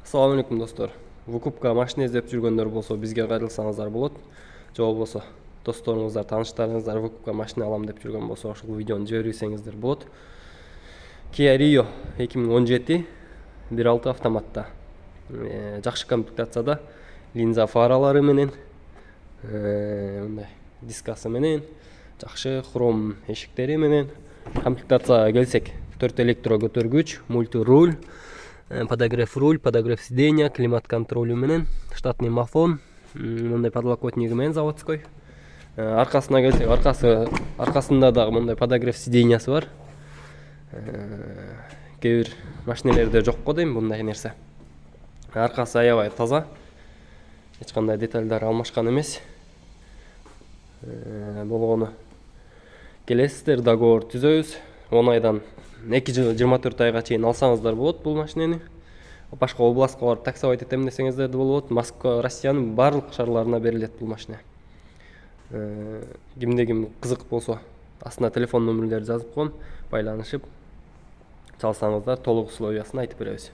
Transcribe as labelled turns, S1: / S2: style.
S1: Assalamu алейкум достор. Выкупка машина издеп жүргөндөр болсо бизге кайрылсаңыздар болот. Же болбосо досторуңуздар, тааныштарыңыздар выкупка машина алам деп жүргөн болсо ошол видеону жиберсеңиздер болот. Kia Rio 2017 1.6 автоматта. Жакшы комплектацияда линза фаралары менен, мындай дискасы менен, жакшы хром эшиктери менен. Комплектацияга келсек, 4 электро көтөргүч, мульти-руль, подогрев руль, подогрев сиденья, климат контролю менен, штатный мафон, мындай подлокотниги менен заводской. Аркасына келсек, аркасында дагы мындай подогрев сиденьясы бар. Кээ бир машинелерде жок го дейм мындай нерсе. Аркасы аябай таза. Эч кандай детальдар алмашкан эмес. Болгону келесиздер, договор түзөбүз. 10 айдан 2 жыл 24 айга чейин алсаңыздар болот бул машинени. Башка областка барып таксовать этем десеңиздер да болот. Москва, Россиянын барлык шаарларына берилет бул машина. Кимде ким кызык болсо, астына телефон номерлерди жазып коем, байланышып чалсаңыздар толук условиясын айтып беребиз.